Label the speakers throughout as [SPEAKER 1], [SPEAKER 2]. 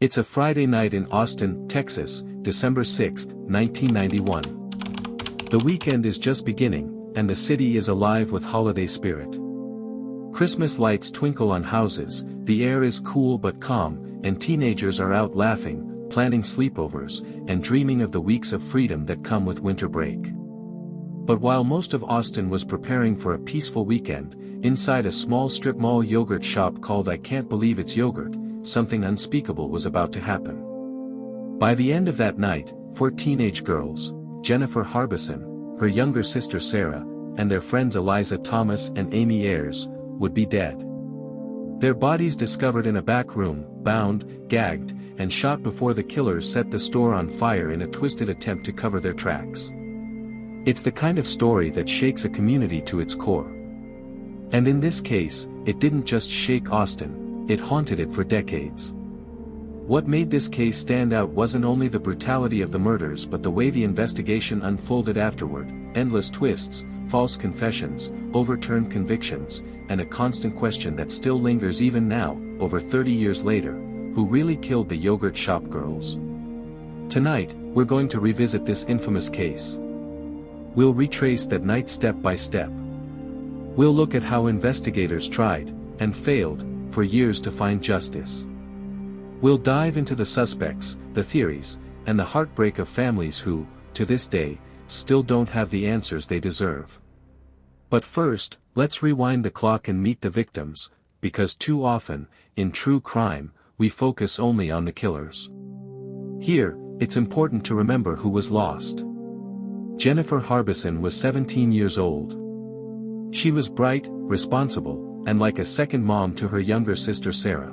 [SPEAKER 1] It's a Friday night in Austin, Texas, December 6, 1991. The weekend is just beginning, and the city is alive with holiday spirit. Christmas lights twinkle on houses, the air is cool but calm, and teenagers are out laughing, planning sleepovers, and dreaming of the weeks of freedom that come with winter break. But while most of Austin was preparing for a peaceful weekend, inside a small strip mall yogurt shop called I Can't Believe It's Yogurt, something unspeakable was about to happen. By the end of that night, 4 teenage girls, Jennifer Harbison, her younger sister Sarah, and their friends Eliza Thomas and Amy Ayers, would be dead. Their bodies discovered in a back room, bound, gagged, and shot before the killers set the store on fire in a twisted attempt to cover their tracks. It's the kind of story that shakes a community to its core. And in this case, it didn't just shake Austin, it haunted it for decades. What made this case stand out wasn't only the brutality of the murders but the way the investigation unfolded afterward: endless twists, false confessions, overturned convictions, and a constant question that still lingers even now, over 30 years later: who really killed the yogurt shop girls? Tonight, we're going to revisit this infamous case. We'll retrace that night step by step. We'll look at how investigators tried, and failed, for years to find justice. We'll dive into the suspects, the theories, and the heartbreak of families who, to this day, still don't have the answers they deserve. But first, let's rewind the clock and meet the victims, because too often, in true crime, we focus only on the killers. Here, it's important to remember who was lost. Jennifer Harbison was 17 years old. She was bright, responsible, and like a second mom to her younger sister Sarah.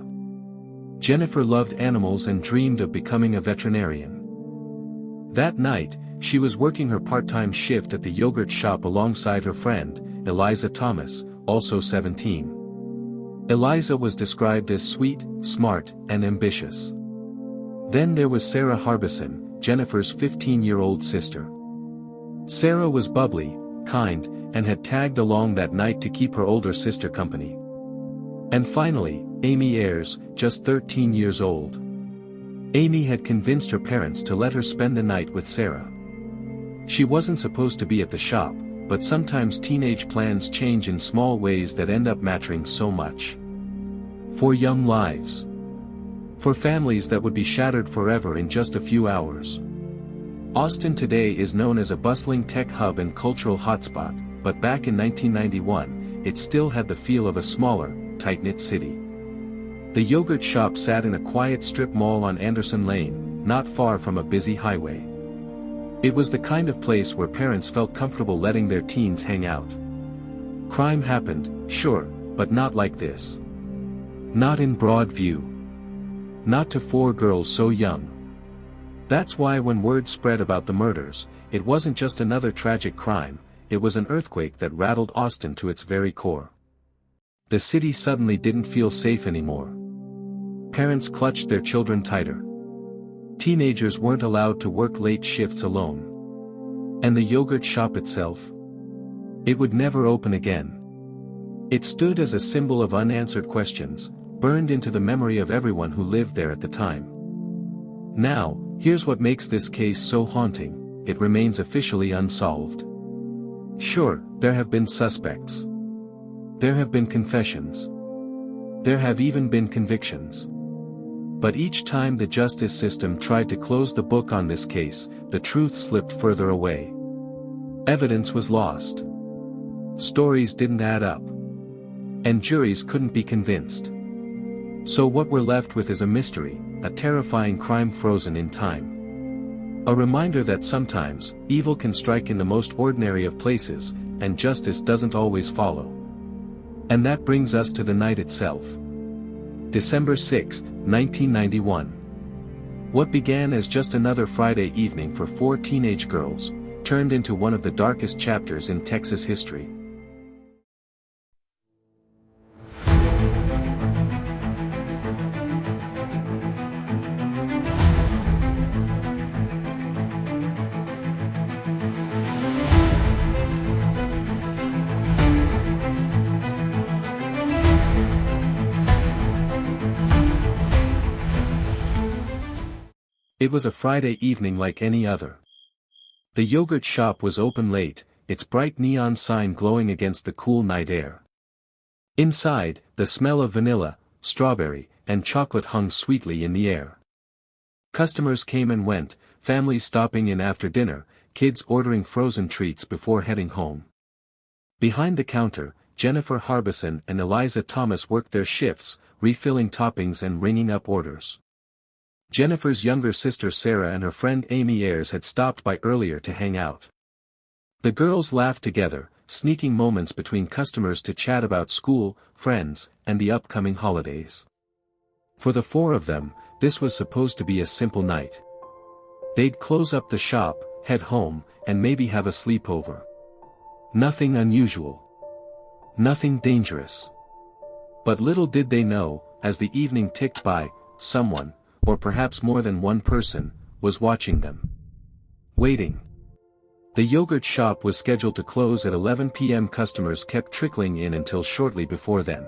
[SPEAKER 1] Jennifer loved animals and dreamed of becoming a veterinarian. That night, she was working her part-time shift at the yogurt shop alongside her friend, Eliza Thomas, also 17. Eliza was described as sweet, smart, and ambitious. Then there was Sarah Harbison, Jennifer's 15-year-old sister. Sarah was bubbly, kind, and had tagged along that night to keep her older sister company. And finally, Amy Ayers, just 13 years old. Amy had convinced her parents to let her spend the night with Sarah. She wasn't supposed to be at the shop, but sometimes teenage plans change in small ways that end up mattering so much. For young lives. For families that would be shattered forever in just a few hours. Austin today is known as a bustling tech hub and cultural hotspot, but back in 1991, it still had the feel of a smaller, tight-knit city. The yogurt shop sat in a quiet strip mall on Anderson Lane, not far from a busy highway. It was the kind of place where parents felt comfortable letting their teens hang out. Crime happened, sure, but not like this. Not in broad view. Not to 4 girls so young. That's why when word spread about the murders, it wasn't just another tragic crime, it was an earthquake that rattled Austin to its very core. The city suddenly didn't feel safe anymore. Parents clutched their children tighter. Teenagers weren't allowed to work late shifts alone. And the yogurt shop itself? It would never open again. It stood as a symbol of unanswered questions, burned into the memory of everyone who lived there at the time. Now, here's what makes this case so haunting: it remains officially unsolved. Sure, there have been suspects. There have been confessions. There have even been convictions. But each time the justice system tried to close the book on this case, the truth slipped further away. Evidence was lost. Stories didn't add up. And juries couldn't be convinced. So what we're left with is a mystery, a terrifying crime frozen in time. A reminder that sometimes, evil can strike in the most ordinary of places, and justice doesn't always follow. And that brings us to the night itself. December 6, 1991. What began as just another Friday evening for 4 teenage girls, turned into one of the darkest chapters in Texas history. It was a Friday evening like any other. The yogurt shop was open late, its bright neon sign glowing against the cool night air. Inside, the smell of vanilla, strawberry, and chocolate hung sweetly in the air. Customers came and went, families stopping in after dinner, kids ordering frozen treats before heading home. Behind the counter, Jennifer Harbison and Eliza Thomas worked their shifts, refilling toppings and ringing up orders. Jennifer's younger sister Sarah and her friend Amy Ayers had stopped by earlier to hang out. The girls laughed together, sneaking moments between customers to chat about school, friends, and the upcoming holidays. For the four of them, this was supposed to be a simple night. They'd close up the shop, head home, and maybe have a sleepover. Nothing unusual. Nothing dangerous. But little did they know, as the evening ticked by, someone, or perhaps more than one person, was watching them. Waiting. The yogurt shop was scheduled to close at 11 p.m. Customers kept trickling in until shortly before then.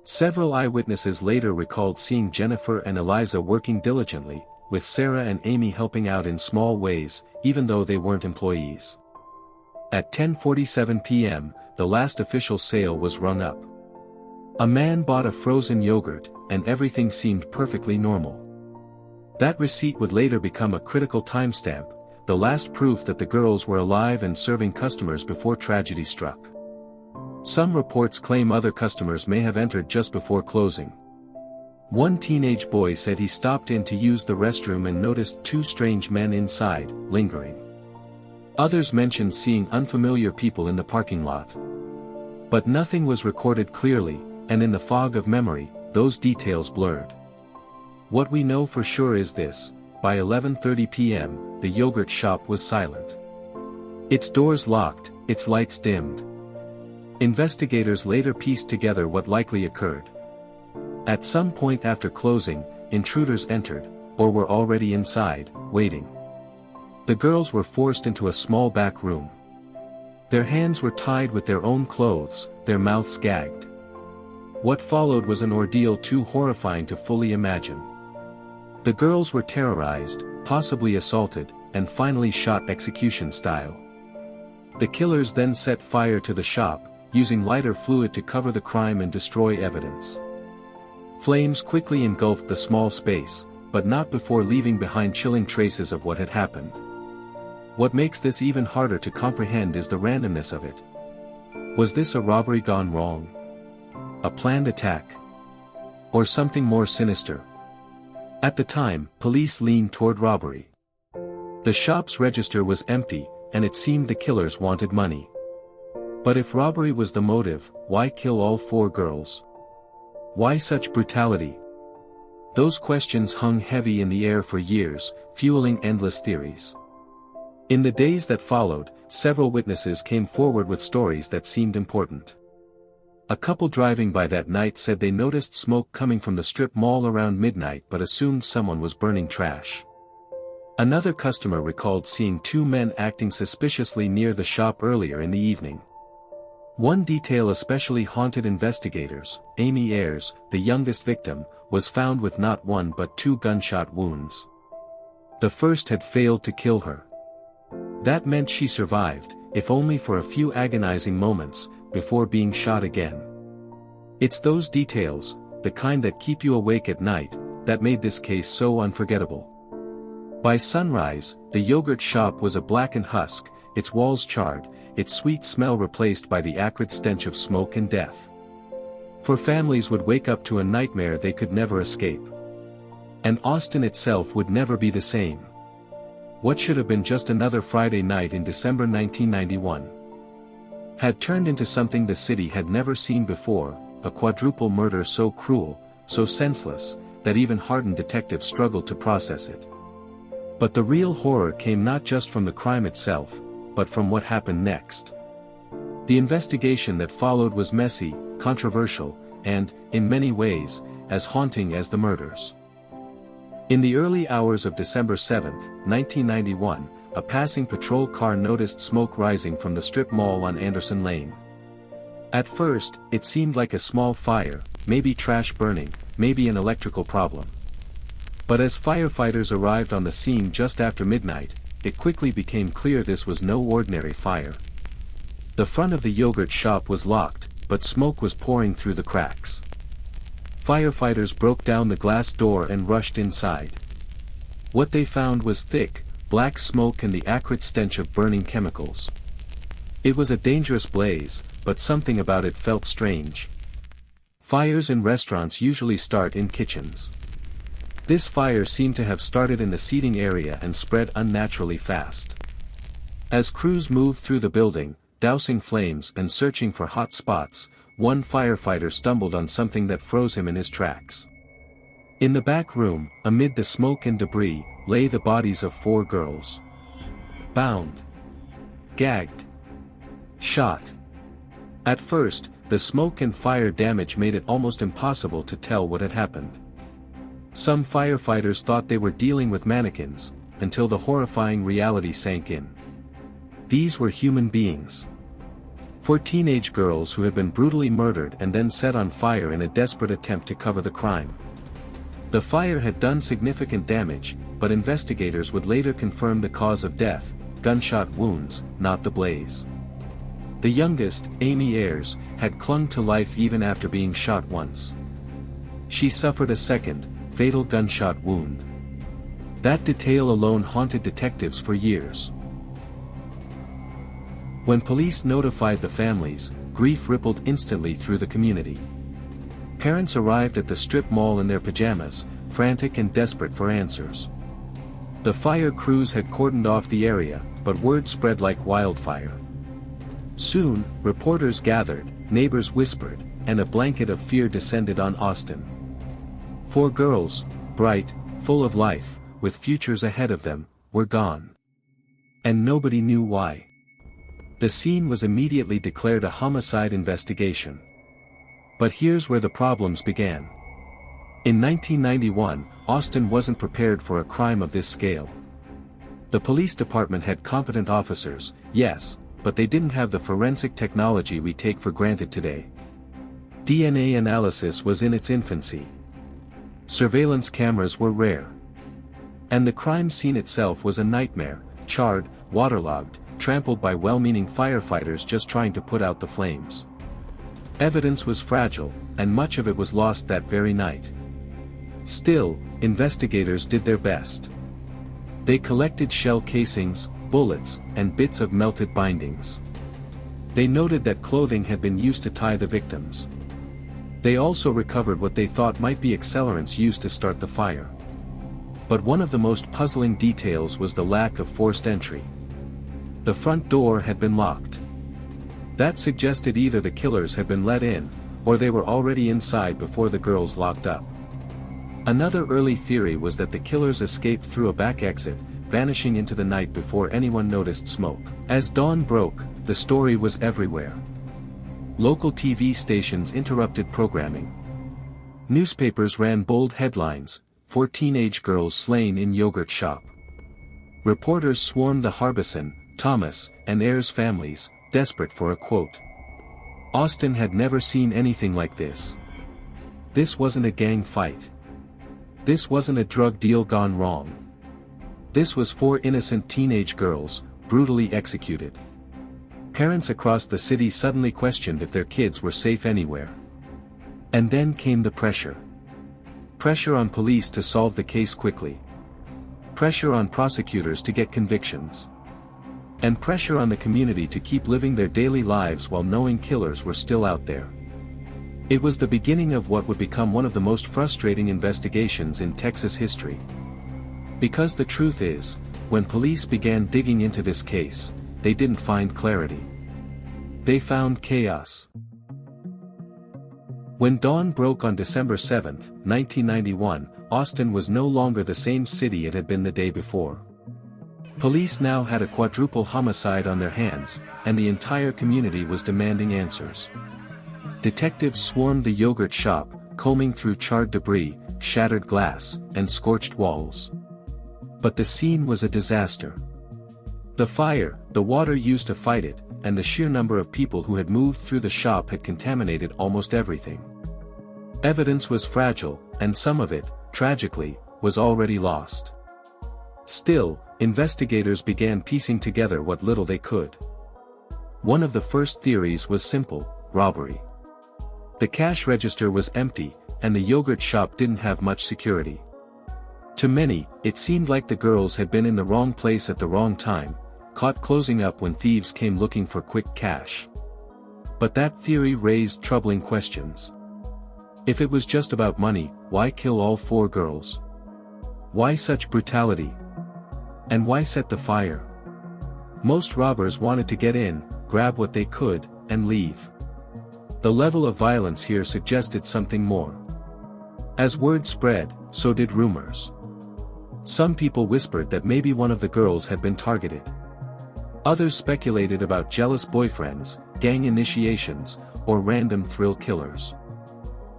[SPEAKER 1] Several eyewitnesses later recalled seeing Jennifer and Eliza working diligently, with Sarah and Amy helping out in small ways, even though they weren't employees. At 10:47 p.m., the last official sale was rung up. A man bought a frozen yogurt, and everything seemed perfectly normal. That receipt would later become a critical timestamp, the last proof that the girls were alive and serving customers before tragedy struck. Some reports claim other customers may have entered just before closing. One teenage boy said he stopped in to use the restroom and noticed two strange men inside, lingering. Others mentioned seeing unfamiliar people in the parking lot. But nothing was recorded clearly, and in the fog of memory, those details blurred. What we know for sure is this: by 11:30 p.m., the yogurt shop was silent. Its doors locked, its lights dimmed. Investigators later pieced together what likely occurred. At some point after closing, intruders entered, or were already inside, waiting. The girls were forced into a small back room. Their hands were tied with their own clothes, their mouths gagged. What followed was an ordeal too horrifying to fully imagine. The girls were terrorized, possibly assaulted, and finally shot execution style. The killers then set fire to the shop, using lighter fluid to cover the crime and destroy evidence. Flames quickly engulfed the small space, but not before leaving behind chilling traces of what had happened. What makes this even harder to comprehend is the randomness of it. Was this a robbery gone wrong? A planned attack? Or something more sinister? At the time, police leaned toward robbery. The shop's register was empty, and it seemed the killers wanted money. But if robbery was the motive, why kill all four girls? Why such brutality? Those questions hung heavy in the air for years, fueling endless theories. In the days that followed, several witnesses came forward with stories that seemed important. A couple driving by that night said they noticed smoke coming from the strip mall around midnight but assumed someone was burning trash. Another customer recalled seeing two men acting suspiciously near the shop earlier in the evening. One detail especially haunted investigators: Amy Ayers, the youngest victim, was found with not one but two gunshot wounds. The first had failed to kill her. That meant she survived, if only for a few agonizing moments, before being shot again. It's those details, the kind that keep you awake at night, that made this case so unforgettable. By sunrise, the yogurt shop was a blackened husk, its walls charred, its sweet smell replaced by the acrid stench of smoke and death. For families would wake up to a nightmare they could never escape. And Austin itself would never be the same. What should have been just another Friday night in December 1991 had turned into something the city had never seen before, a quadruple murder so cruel, so senseless, that even hardened detectives struggled to process it. But the real horror came not just from the crime itself, but from what happened next. The investigation that followed was messy, controversial, and, in many ways, as haunting as the murders. In the early hours of December 7, 1991, a passing patrol car noticed smoke rising from the strip mall on Anderson Lane. At first, it seemed like a small fire, maybe trash burning, maybe an electrical problem. But as firefighters arrived on the scene just after midnight, it quickly became clear this was no ordinary fire. The front of the yogurt shop was locked, but smoke was pouring through the cracks. Firefighters broke down the glass door and rushed inside. What they found was thick, black smoke and the acrid stench of burning chemicals. It was a dangerous blaze, but something about it felt strange. Fires in restaurants usually start in kitchens. This fire seemed to have started in the seating area and spread unnaturally fast. As crews moved through the building, dousing flames and searching for hot spots, one firefighter stumbled on something that froze him in his tracks. In the back room, amid the smoke and debris, lay the bodies of 4 girls. Bound. Gagged. Shot. At first, the smoke and fire damage made it almost impossible to tell what had happened. Some firefighters thought they were dealing with mannequins, until the horrifying reality sank in. These were human beings. 4 teenage girls who had been brutally murdered and then set on fire in a desperate attempt to cover the crime. The fire had done significant damage, but investigators would later confirm the cause of death: gunshot wounds, not the blaze. The youngest, Amy Ayers, had clung to life even after being shot once. She suffered a second, fatal gunshot wound. That detail alone haunted detectives for years. When police notified the families, grief rippled instantly through the community. Parents arrived at the strip mall in their pajamas, frantic and desperate for answers. The fire crews had cordoned off the area, but word spread like wildfire. Soon, reporters gathered, neighbors whispered, and a blanket of fear descended on Austin. 4 girls, bright, full of life, with futures ahead of them, were gone. And nobody knew why. The scene was immediately declared a homicide investigation. But here's where the problems began. In 1991, Austin wasn't prepared for a crime of this scale. The police department had competent officers, yes, but they didn't have the forensic technology we take for granted today. DNA analysis was in its infancy. Surveillance cameras were rare. And the crime scene itself was a nightmare, charred, waterlogged, trampled by well-meaning firefighters just trying to put out the flames. Evidence was fragile, and much of it was lost that very night. Still, investigators did their best. They collected shell casings, bullets, and bits of melted bindings. They noted that clothing had been used to tie the victims. They also recovered what they thought might be accelerants used to start the fire. But one of the most puzzling details was the lack of forced entry. The front door had been locked. That suggested either the killers had been let in, or they were already inside before the girls locked up. Another early theory was that the killers escaped through a back exit, vanishing into the night before anyone noticed smoke. As dawn broke, the story was everywhere. Local TV stations interrupted programming. Newspapers ran bold headlines: 4 teenage girls slain in yogurt shop. Reporters swarmed the Harbison, Thomas, and Ayers families, desperate for a quote. Austin had never seen anything like this. This wasn't a gang fight. This wasn't a drug deal gone wrong. This was 4 innocent teenage girls, brutally executed. Parents across the city suddenly questioned if their kids were safe anywhere. And then came the pressure. Pressure on police to solve the case quickly. Pressure on prosecutors to get convictions. And pressure on the community to keep living their daily lives while knowing killers were still out there. It was the beginning of what would become one of the most frustrating investigations in Texas history. Because the truth is, when police began digging into this case, they didn't find clarity. They found chaos. When dawn broke on December 7, 1991, Austin was no longer the same city it had been the day before. Police now had a quadruple homicide on their hands, and the entire community was demanding answers. Detectives swarmed the yogurt shop, combing through charred debris, shattered glass, and scorched walls. But the scene was a disaster. The fire, the water used to fight it, and the sheer number of people who had moved through the shop had contaminated almost everything. Evidence was fragile, and some of it, tragically, was already lost. Still, investigators began piecing together what little they could. One of the first theories was simple: robbery. The cash register was empty, and the yogurt shop didn't have much security. To many, it seemed like the girls had been in the wrong place at the wrong time, caught closing up when thieves came looking for quick cash. But that theory raised troubling questions. If it was just about money, why kill all 4 girls? Why such brutality? And why set the fire? Most robbers wanted to get in, grab what they could, and leave. The level of violence here suggested something more. As word spread, so did rumors. Some people whispered that maybe one of the girls had been targeted. Others speculated about jealous boyfriends, gang initiations, or random thrill killers.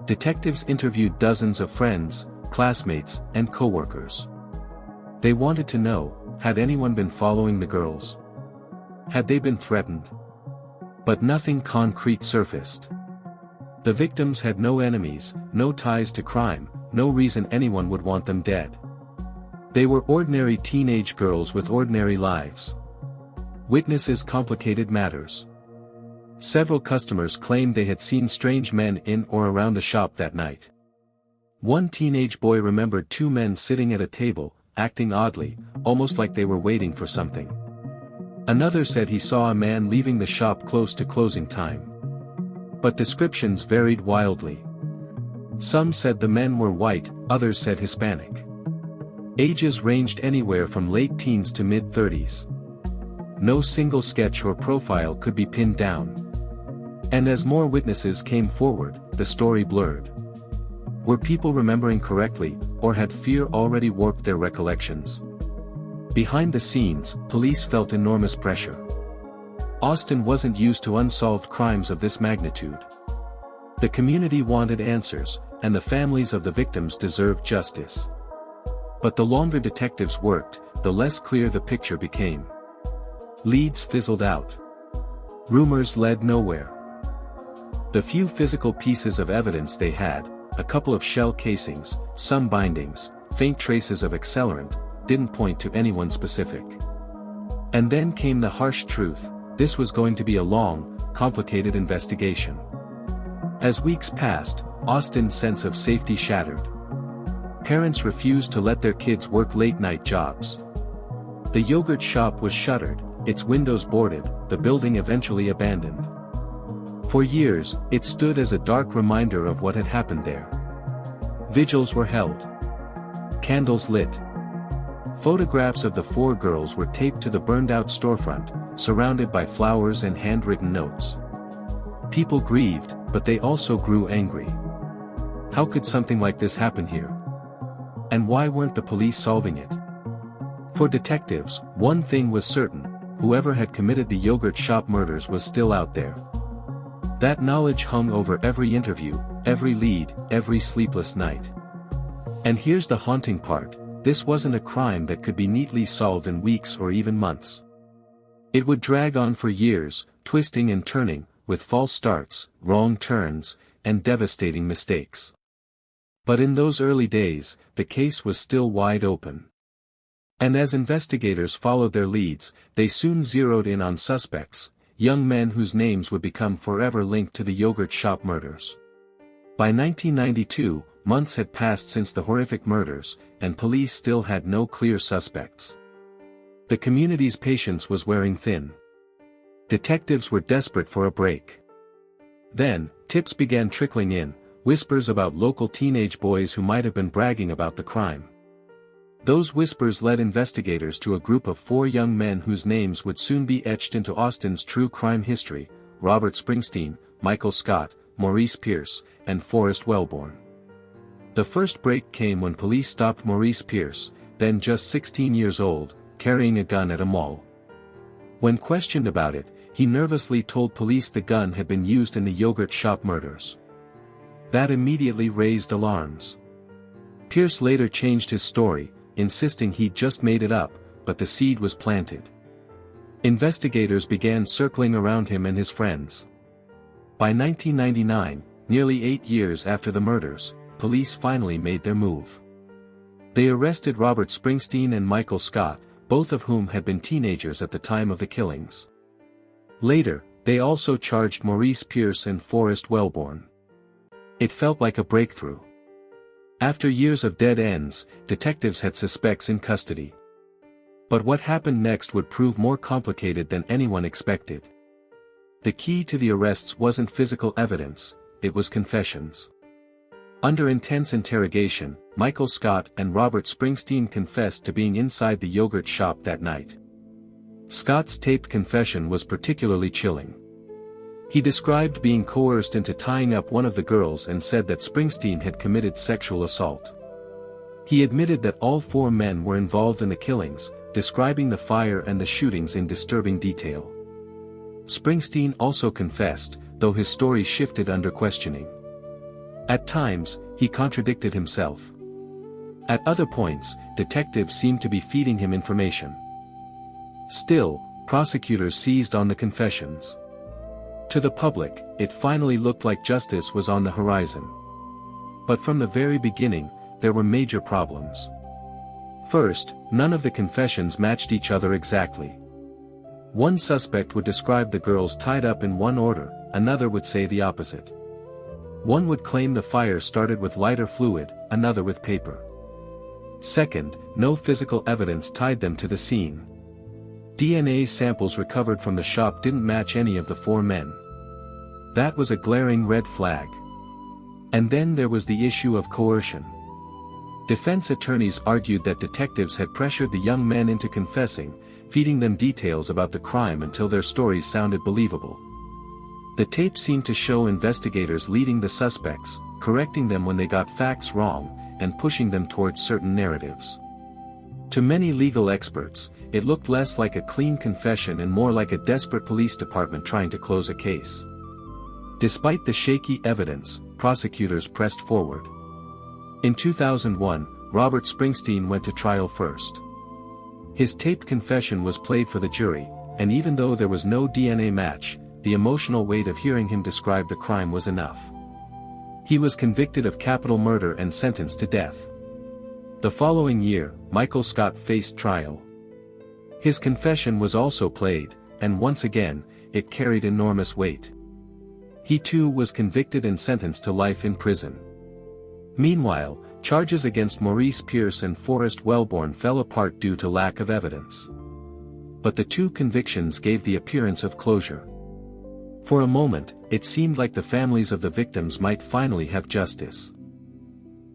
[SPEAKER 1] Detectives interviewed dozens of friends, classmates, and co-workers. They wanted to know, had anyone been following the girls? Had they been threatened? But nothing concrete surfaced. The victims had no enemies, no ties to crime, no reason anyone would want them dead. They were ordinary teenage girls with ordinary lives. Witnesses complicated matters. Several customers claimed they had seen strange men in or around the shop that night. One teenage boy remembered 2 men sitting at a table, acting oddly, almost like they were waiting for something. Another said he saw a man leaving the shop close to closing time. But descriptions varied wildly. Some said the men were white, others said Hispanic. Ages ranged anywhere from late teens to mid-30s. No single sketch or profile could be pinned down. And as more witnesses came forward, the story blurred. Were people remembering correctly, or had fear already warped their recollections? Behind the scenes, police felt enormous pressure. Austin wasn't used to unsolved crimes of this magnitude. The community wanted answers, and the families of the victims deserved justice. But the longer detectives worked, the less clear the picture became. Leads fizzled out. Rumors led nowhere. The few physical pieces of evidence they had, a couple of shell casings, some bindings, faint traces of accelerant, didn't point to anyone specific. And then came the harsh truth: this was going to be a long, complicated investigation. As weeks passed, Austin's sense of safety shattered. Parents refused to let their kids work late-night jobs. The yogurt shop was shuttered, its windows boarded, the building eventually abandoned. For years, it stood as a dark reminder of what had happened there. Vigils were held. Candles lit. Photographs of the 4 girls were taped to the burned-out storefront, surrounded by flowers and handwritten notes. People grieved, but they also grew angry. How could something like this happen here? And why weren't the police solving it? For detectives, one thing was certain: whoever had committed the yogurt shop murders was still out there. That knowledge hung over every interview, every lead, every sleepless night. And here's the haunting part: this wasn't a crime that could be neatly solved in weeks or even months. It would drag on for years, twisting and turning, with false starts, wrong turns, and devastating mistakes. But in those early days, the case was still wide open. And as investigators followed their leads, they soon zeroed in on suspects, young men whose names would become forever linked to the yogurt shop murders. By 1992, months had passed since the horrific murders, and police still had no clear suspects. The community's patience was wearing thin. Detectives were desperate for a break. Then, tips began trickling in, whispers about local teenage boys who might have been bragging about the crime. Those whispers led investigators to a group of 4 young men whose names would soon be etched into Austin's true crime history: Robert Springsteen, Michael Scott, Maurice Pierce, and Forrest Wellborn. The first break came when police stopped Maurice Pierce, then just 16 years old, carrying a gun at a mall. When questioned about it, he nervously told police the gun had been used in the yogurt shop murders. That immediately raised alarms. Pierce later changed his story, insisting he'd just made it up, but the seed was planted. Investigators began circling around him and his friends. By 1999, nearly 8 years after the murders, police finally made their move. They arrested Robert Springsteen and Michael Scott, both of whom had been teenagers at the time of the killings. Later, they also charged Maurice Pierce and Forrest Wellborn. It felt like a breakthrough. After years of dead ends, detectives had suspects in custody. But what happened next would prove more complicated than anyone expected. The key to the arrests wasn't physical evidence, it was confessions. Under intense interrogation, Michael Scott and Robert Springsteen confessed to being inside the yogurt shop that night. Scott's taped confession was particularly chilling. He described being coerced into tying up one of the girls and said that Springsteen had committed sexual assault. He admitted that all 4 men were involved in the killings, describing the fire and the shootings in disturbing detail. Springsteen also confessed, though his story shifted under questioning. At times, he contradicted himself. At other points, detectives seemed to be feeding him information. Still, prosecutors seized on the confessions. To the public, it finally looked like justice was on the horizon. But from the very beginning, there were major problems. First, none of the confessions matched each other exactly. One suspect would describe the girls tied up in one order, another would say the opposite. One would claim the fire started with lighter fluid, another with paper. Second, no physical evidence tied them to the scene. DNA samples recovered from the shop didn't match any of the 4 men. That was a glaring red flag. And then there was the issue of coercion. Defense attorneys argued that detectives had pressured the young men into confessing, feeding them details about the crime until their stories sounded believable. The tape seemed to show investigators leading the suspects, correcting them when they got facts wrong, and pushing them towards certain narratives. To many legal experts, it looked less like a clean confession and more like a desperate police department trying to close a case. Despite the shaky evidence, prosecutors pressed forward. In 2001, Robert Springsteen went to trial first. His taped confession was played for the jury, and even though there was no DNA match, the emotional weight of hearing him describe the crime was enough. He was convicted of capital murder and sentenced to death. The following year, Michael Scott faced trial. His confession was also played, and once again, it carried enormous weight. He too was convicted and sentenced to life in prison. Meanwhile, charges against Maurice Pierce and Forrest Wellborn fell apart due to lack of evidence. But the 2 convictions gave the appearance of closure. For a moment, it seemed like the families of the victims might finally have justice.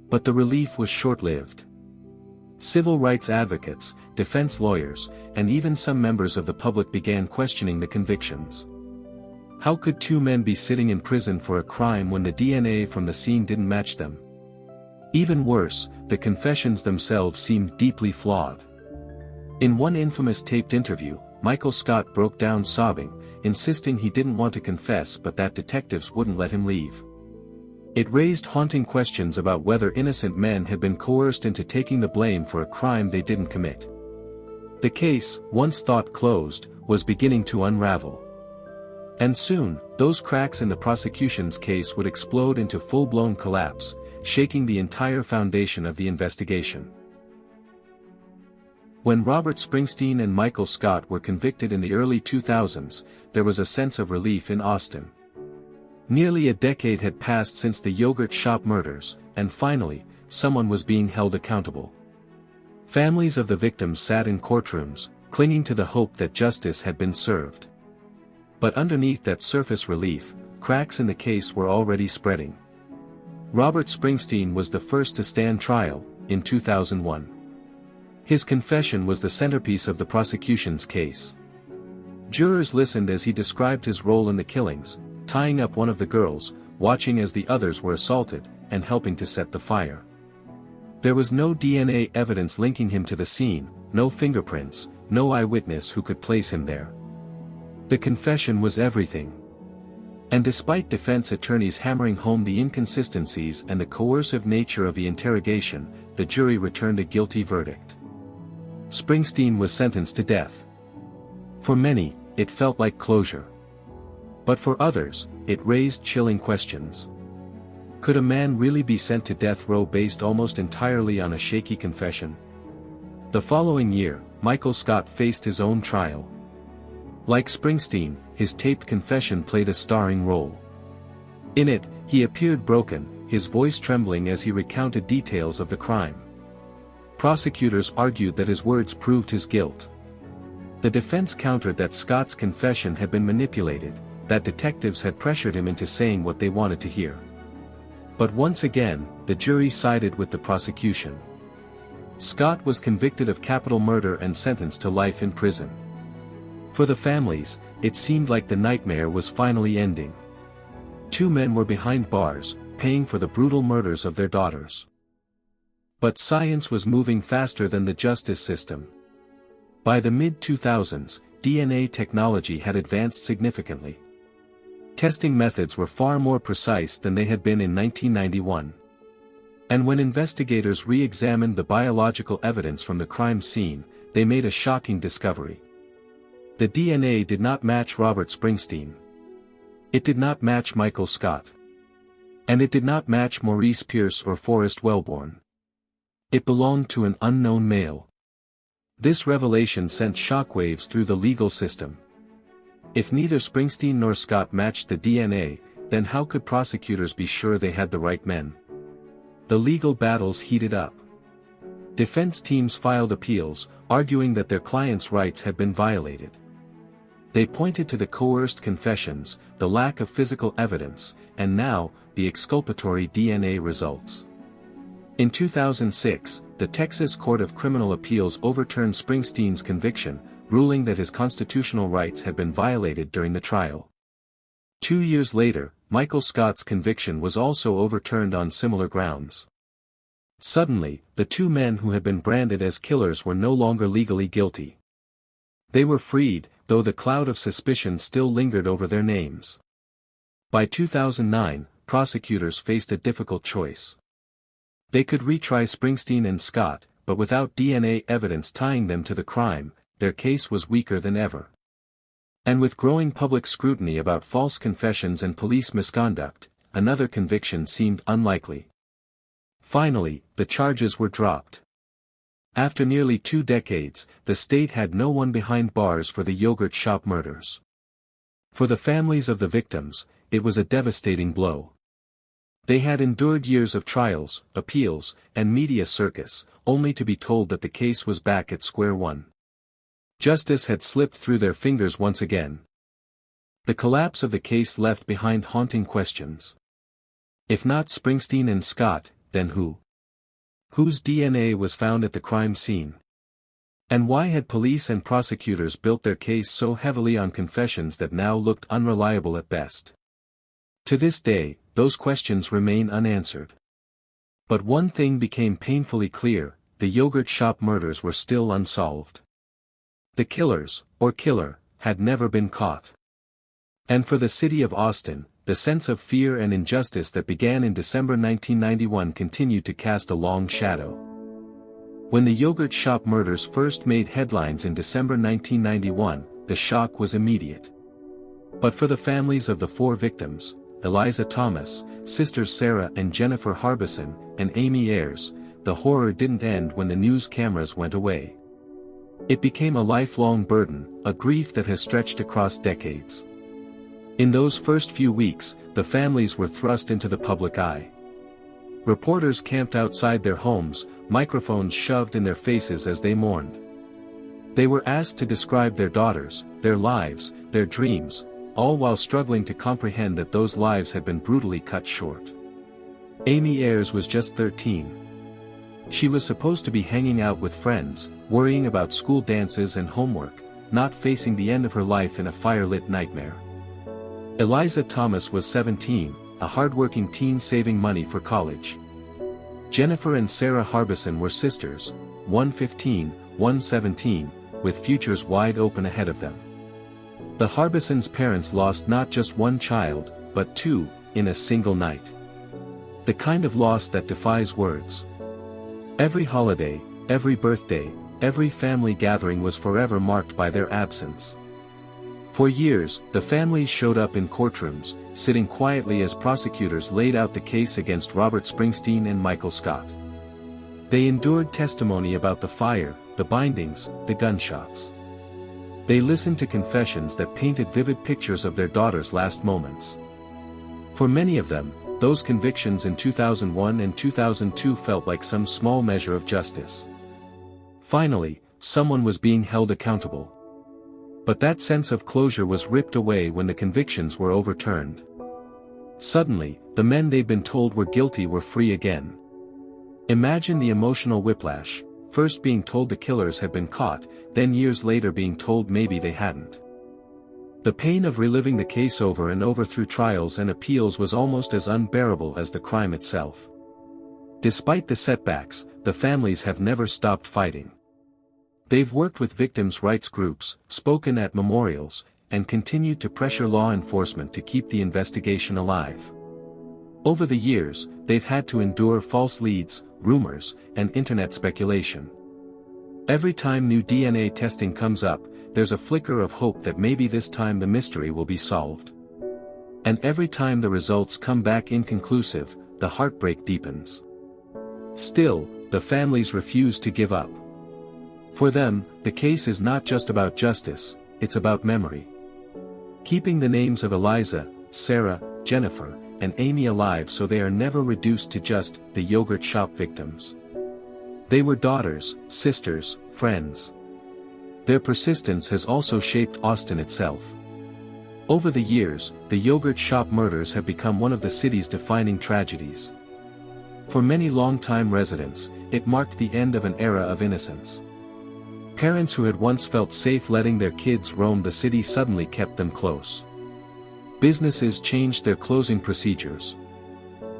[SPEAKER 1] But the relief was short-lived. Civil rights advocates, defense lawyers, and even some members of the public began questioning the convictions. How could 2 men be sitting in prison for a crime when the DNA from the scene didn't match them? Even worse, the confessions themselves seemed deeply flawed. In one infamous taped interview, Michael Scott broke down sobbing, insisting he didn't want to confess but that detectives wouldn't let him leave. It raised haunting questions about whether innocent men had been coerced into taking the blame for a crime they didn't commit. The case, once thought closed, was beginning to unravel. And soon, those cracks in the prosecution's case would explode into full-blown collapse, shaking the entire foundation of the investigation. When Robert Springsteen and Michael Scott were convicted in the early 2000s, there was a sense of relief in Austin. Nearly a decade had passed since the yogurt shop murders, and finally, someone was being held accountable. Families of the victims sat in courtrooms, clinging to the hope that justice had been served. But underneath that surface relief, cracks in the case were already spreading. Robert Springsteen was the first to stand trial, in 2001. His confession was the centerpiece of the prosecution's case. Jurors listened as he described his role in the killings, tying up one of the girls, watching as the others were assaulted, and helping to set the fire. There was no DNA evidence linking him to the scene, no fingerprints, no eyewitness who could place him there. The confession was everything. And despite defense attorneys hammering home the inconsistencies and the coercive nature of the interrogation, the jury returned a guilty verdict. Springsteen was sentenced to death. For many, it felt like closure. But for others, it raised chilling questions. Could a man really be sent to death row based almost entirely on a shaky confession? The following year, Michael Scott faced his own trial. Like Springsteen, his taped confession played a starring role. In it, he appeared broken, his voice trembling as he recounted details of the crime. Prosecutors argued that his words proved his guilt. The defense countered that Scott's confession had been manipulated, that detectives had pressured him into saying what they wanted to hear. But once again, the jury sided with the prosecution. Scott was convicted of capital murder and sentenced to life in prison. For the families, it seemed like the nightmare was finally ending. Two men were behind bars, paying for the brutal murders of their daughters. But science was moving faster than the justice system. By the mid-2000s, DNA technology had advanced significantly. Testing methods were far more precise than they had been in 1991. And when investigators re-examined the biological evidence from the crime scene, they made a shocking discovery. The DNA did not match Robert Springsteen. It did not match Michael Scott. And it did not match Maurice Pierce or Forrest Wellborn. It belonged to an unknown male. This revelation sent shockwaves through the legal system. If neither Springsteen nor Scott matched the DNA, then how could prosecutors be sure they had the right men? The legal battles heated up. Defense teams filed appeals, arguing that their clients' rights had been violated. They pointed to the coerced confessions, the lack of physical evidence, and now, the exculpatory DNA results. In 2006, the Texas Court of Criminal Appeals overturned Springsteen's conviction, ruling that his constitutional rights had been violated during the trial. 2 years later, Michael Scott's conviction was also overturned on similar grounds. Suddenly, the two men who had been branded as killers were no longer legally guilty. They were freed, though the cloud of suspicion still lingered over their names. By 2009, prosecutors faced a difficult choice. They could retry Springsteen and Scott, but without DNA evidence tying them to the crime, their case was weaker than ever. And with growing public scrutiny about false confessions and police misconduct, another conviction seemed unlikely. Finally, the charges were dropped. After nearly 2 decades, the state had no one behind bars for the yogurt shop murders. For the families of the victims, it was a devastating blow. They had endured years of trials, appeals, and media circus, only to be told that the case was back at square one. Justice had slipped through their fingers once again. The collapse of the case left behind haunting questions. If not Springsteen and Scott, then who? Whose DNA was found at the crime scene? And why had police and prosecutors built their case so heavily on confessions that now looked unreliable at best? To this day, those questions remain unanswered. But one thing became painfully clear: the yogurt shop murders were still unsolved. The killers, or killer, had never been caught. And for the city of Austin, the sense of fear and injustice that began in December 1991 continued to cast a long shadow. When the yogurt shop murders first made headlines in December 1991, the shock was immediate. But for the families of the 4 victims, Eliza Thomas, sisters Sarah and Jennifer Harbison, and Amy Ayers, the horror didn't end when the news cameras went away. It became a lifelong burden, a grief that has stretched across decades. In those first few weeks, the families were thrust into the public eye. Reporters camped outside their homes, microphones shoved in their faces as they mourned. They were asked to describe their daughters, their lives, their dreams, all while struggling to comprehend that those lives had been brutally cut short. Amy Ayers was just 13. She was supposed to be hanging out with friends, worrying about school dances and homework, not facing the end of her life in a fire-lit nightmare. Eliza Thomas was 17, a hardworking teen saving money for college. Jennifer and Sarah Harbison were sisters, one 15, one 17, with futures wide open ahead of them. The Harbisons' parents lost not just one child, but 2, in a single night. The kind of loss that defies words. Every holiday, every birthday, every family gathering was forever marked by their absence. For years, the families showed up in courtrooms, sitting quietly as prosecutors laid out the case against Robert Springsteen and Michael Scott. They endured testimony about the fire, the bindings, the gunshots. They listened to confessions that painted vivid pictures of their daughter's last moments. For many of them, those convictions in 2001 and 2002 felt like some small measure of justice. Finally, someone was being held accountable. But that sense of closure was ripped away when the convictions were overturned. Suddenly, the men they'd been told were guilty were free again. Imagine the emotional whiplash, first being told the killers had been caught, then years later being told maybe they hadn't. The pain of reliving the case over and over through trials and appeals was almost as unbearable as the crime itself. Despite the setbacks, the families have never stopped fighting. They've worked with victims' rights groups, spoken at memorials, and continued to pressure law enforcement to keep the investigation alive. Over the years, they've had to endure false leads, rumors, and internet speculation. Every time new DNA testing comes up, there's a flicker of hope that maybe this time the mystery will be solved. And every time the results come back inconclusive, the heartbreak deepens. Still, the families refuse to give up. For them, the case is not just about justice, it's about memory. Keeping the names of Eliza, Sarah, Jennifer, and Amy alive so they are never reduced to just the yogurt shop victims. They were daughters, sisters, friends. Their persistence has also shaped Austin itself. Over the years, the yogurt shop murders have become one of the city's defining tragedies. For many longtime residents, it marked the end of an era of innocence. Parents who had once felt safe letting their kids roam the city suddenly kept them close. Businesses changed their closing procedures.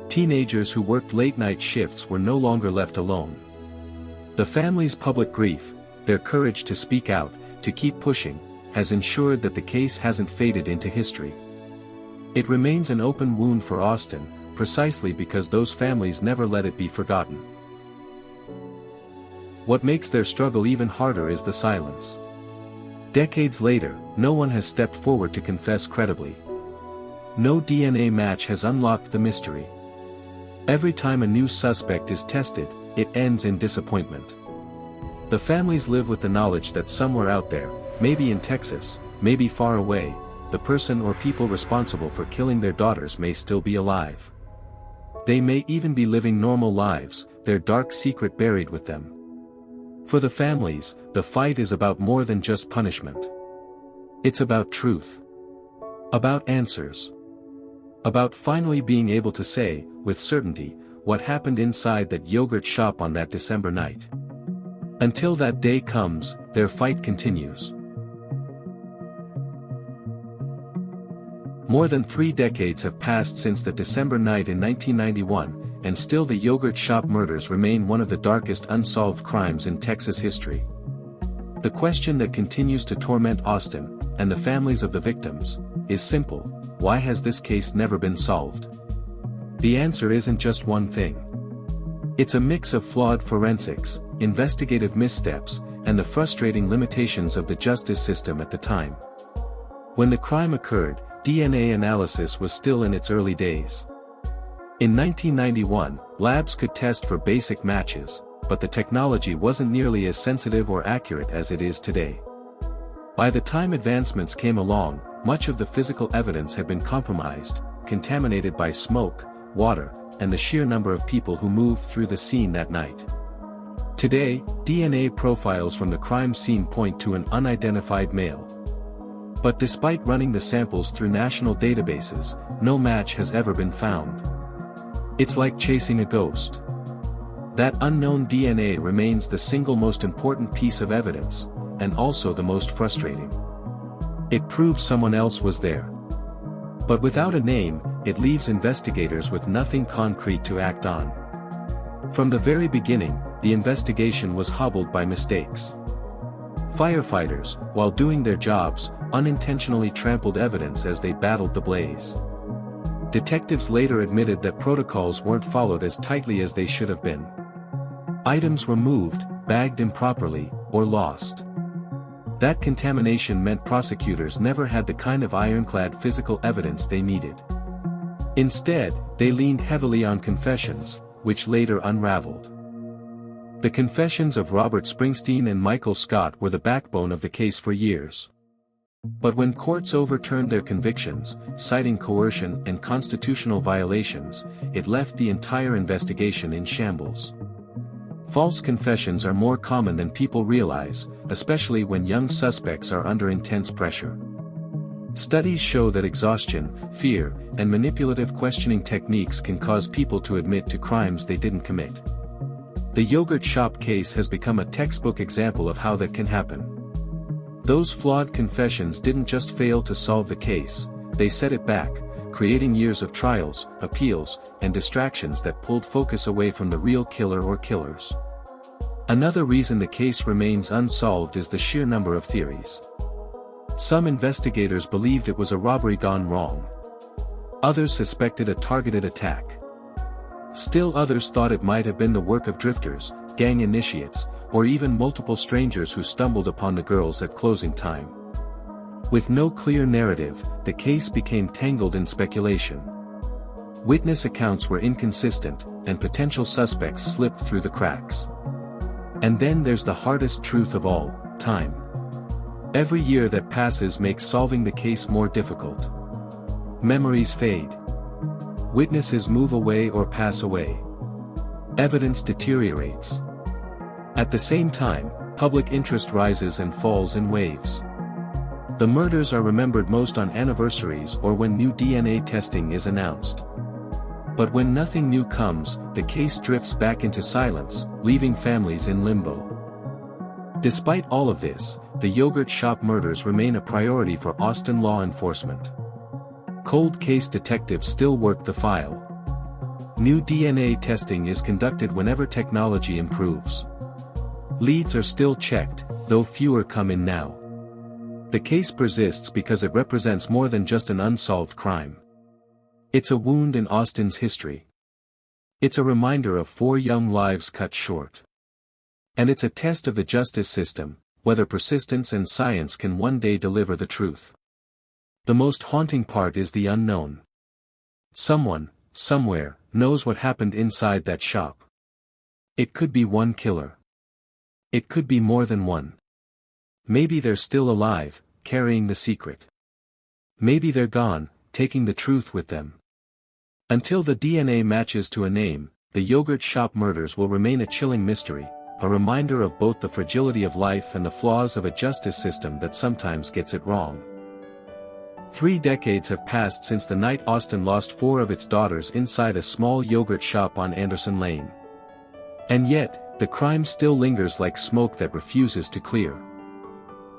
[SPEAKER 1] Teenagers who worked late-night shifts were no longer left alone. The family's public grief, their courage to speak out, to keep pushing, has ensured that the case hasn't faded into history. It remains an open wound for Austin, precisely because those families never let it be forgotten. What makes their struggle even harder is the silence. Decades later, no one has stepped forward to confess credibly. No DNA match has unlocked the mystery. Every time a new suspect is tested, it ends in disappointment. The families live with the knowledge that somewhere out there, maybe in Texas, maybe far away, the person or people responsible for killing their daughters may still be alive. They may even be living normal lives, their dark secret buried with them. For the families, the fight is about more than just punishment. It's about truth. About answers. About finally being able to say, with certainty, what happened inside that yogurt shop on that December night. Until that day comes, their fight continues. More than 3 decades have passed since the December night in 1991, and still the yogurt shop murders remain one of the darkest unsolved crimes in Texas history. The question that continues to torment Austin, and the families of the victims, is simple: why has this case never been solved? The answer isn't just one thing. It's a mix of flawed forensics, investigative missteps, and the frustrating limitations of the justice system at the time. When the crime occurred, DNA analysis was still in its early days. In 1991, labs could test for basic matches, but the technology wasn't nearly as sensitive or accurate as it is today. By the time advancements came along, much of the physical evidence had been compromised, contaminated by smoke, water, and the sheer number of people who moved through the scene that night. Today, DNA profiles from the crime scene point to an unidentified male. But despite running the samples through national databases, no match has ever been found. It's like chasing a ghost. That unknown DNA remains the single most important piece of evidence, and also the most frustrating. It proves someone else was there. But without a name, it leaves investigators with nothing concrete to act on. From the very beginning, the investigation was hobbled by mistakes. Firefighters, while doing their jobs, unintentionally trampled evidence as they battled the blaze. Detectives later admitted that protocols weren't followed as tightly as they should have been. Items were moved, bagged improperly, or lost. That contamination meant prosecutors never had the kind of ironclad physical evidence they needed. Instead, they leaned heavily on confessions, which later unraveled. The confessions of Robert Springsteen and Michael Scott were the backbone of the case for years. But when courts overturned their convictions, citing coercion and constitutional violations, it left the entire investigation in shambles. False confessions are more common than people realize, especially when young suspects are under intense pressure. Studies show that exhaustion, fear, and manipulative questioning techniques can cause people to admit to crimes they didn't commit. The yogurt shop case has become a textbook example of how that can happen. Those flawed confessions didn't just fail to solve the case, they set it back, creating years of trials, appeals, and distractions that pulled focus away from the real killer or killers. Another reason the case remains unsolved is the sheer number of theories. Some investigators believed it was a robbery gone wrong. Others suspected a targeted attack. Still others thought it might have been the work of drifters, gang initiates, or even multiple strangers who stumbled upon the girls at closing time. With no clear narrative, the case became tangled in speculation. Witness accounts were inconsistent, and potential suspects slipped through the cracks. And then there's the hardest truth of all, time. Every year that passes makes solving the case more difficult. Memories fade. Witnesses move away or pass away. Evidence deteriorates. At the same time, public interest rises and falls in waves. The murders are remembered most on anniversaries or when new DNA testing is announced. But when nothing new comes, the case drifts back into silence, leaving families in limbo. Despite all of this, the yogurt shop murders remain a priority for Austin law enforcement. Cold case detectives still work the file. New DNA testing is conducted whenever technology improves. Leads are still checked, though fewer come in now. The case persists because it represents more than just an unsolved crime. It's a wound in Austin's history. It's a reminder of 4 young lives cut short. And it's a test of the justice system, whether persistence and science can one day deliver the truth. The most haunting part is the unknown. Someone, somewhere, knows what happened inside that shop. It could be one killer. It could be more than one. Maybe they're still alive, carrying the secret. Maybe they're gone, taking the truth with them. Until the DNA matches to a name, the yogurt shop murders will remain a chilling mystery, a reminder of both the fragility of life and the flaws of a justice system that sometimes gets it wrong. 3 decades have passed since the night Austin lost 4 of its daughters inside a small yogurt shop on Anderson Lane. And yet, the crime still lingers like smoke that refuses to clear.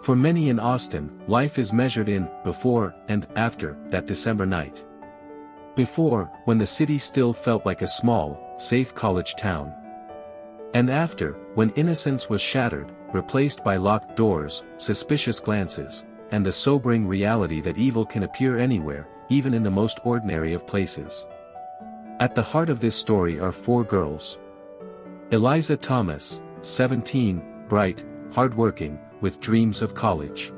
[SPEAKER 1] For many in Austin, life is measured in before and after that December night. Before, when the city still felt like a small, safe college town. And after, when innocence was shattered, replaced by locked doors, suspicious glances, and the sobering reality that evil can appear anywhere, even in the most ordinary of places. At the heart of this story are 4 girls. Eliza Thomas, 17, bright, hardworking, with dreams of college.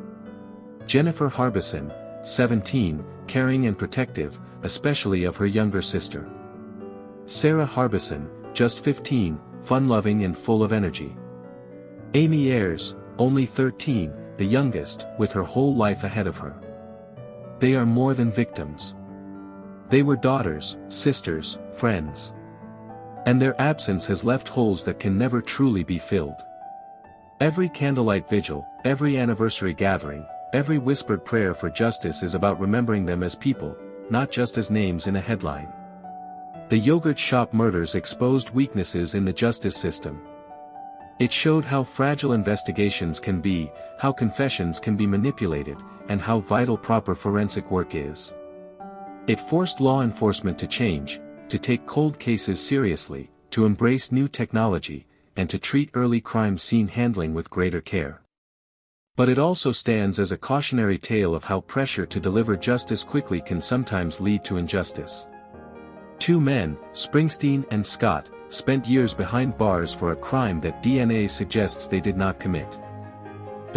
[SPEAKER 1] Jennifer Harbison, 17, caring and protective, especially of her younger sister. Sarah Harbison, just 15, fun-loving and full of energy. Amy Ayers, only 13, the youngest, with her whole life ahead of her. They are more than victims. They were daughters, sisters, friends. And their absence has left holes that can never truly be filled. Every candlelight vigil, every anniversary gathering, every whispered prayer for justice is about remembering them as people, not just as names in a headline. The yogurt shop murders exposed weaknesses in the justice system. It showed how fragile investigations can be, how confessions can be manipulated, and how vital proper forensic work is. It forced law enforcement to change, to take cold cases seriously, to embrace new technology, and to treat early crime scene handling with greater care. But it also stands as a cautionary tale of how pressure to deliver justice quickly can sometimes lead to injustice. 2 men, Springsteen and Scott, spent years behind bars for a crime that DNA suggests they did not commit.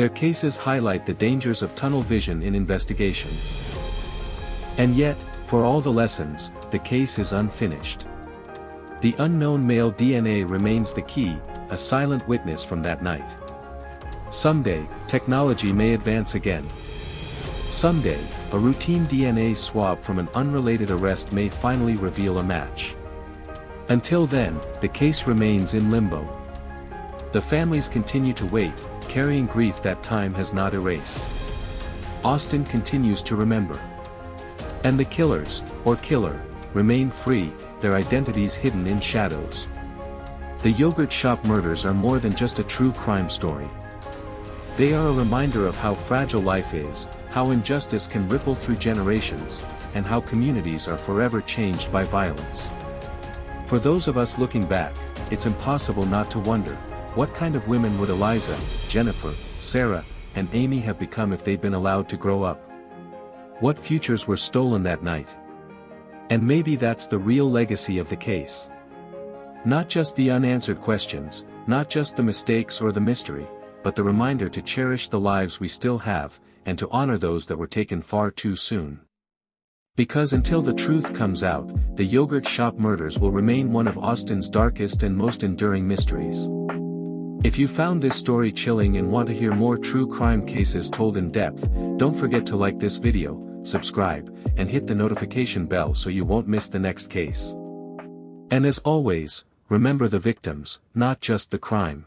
[SPEAKER 1] Their cases highlight the dangers of tunnel vision in investigations. And yet, for all the lessons, the case is unfinished. The unknown male DNA remains the key, a silent witness from that night. Someday, technology may advance again. Someday, a routine DNA swab from an unrelated arrest may finally reveal a match. Until then, the case remains in limbo. The families continue to wait, carrying grief that time has not erased. Austin continues to remember. And the killers, or killer, remain free, their identities hidden in shadows. The yogurt shop murders are more than just a true crime story. They are a reminder of how fragile life is, how injustice can ripple through generations, and how communities are forever changed by violence. For those of us looking back, it's impossible not to wonder, what kind of women would Eliza, Jennifer, Sarah, and Amy have become if they'd been allowed to grow up? What futures were stolen that night? And maybe that's the real legacy of the case. Not just the unanswered questions, not just the mistakes or the mystery, but the reminder to cherish the lives we still have, and to honor those that were taken far too soon. Because until the truth comes out, the yogurt shop murders will remain one of Austin's darkest and most enduring mysteries. If you found this story chilling and want to hear more true crime cases told in depth, don't forget to like this video, subscribe, and hit the notification bell so you won't miss the next case. And as always, remember the victims, not just the crime.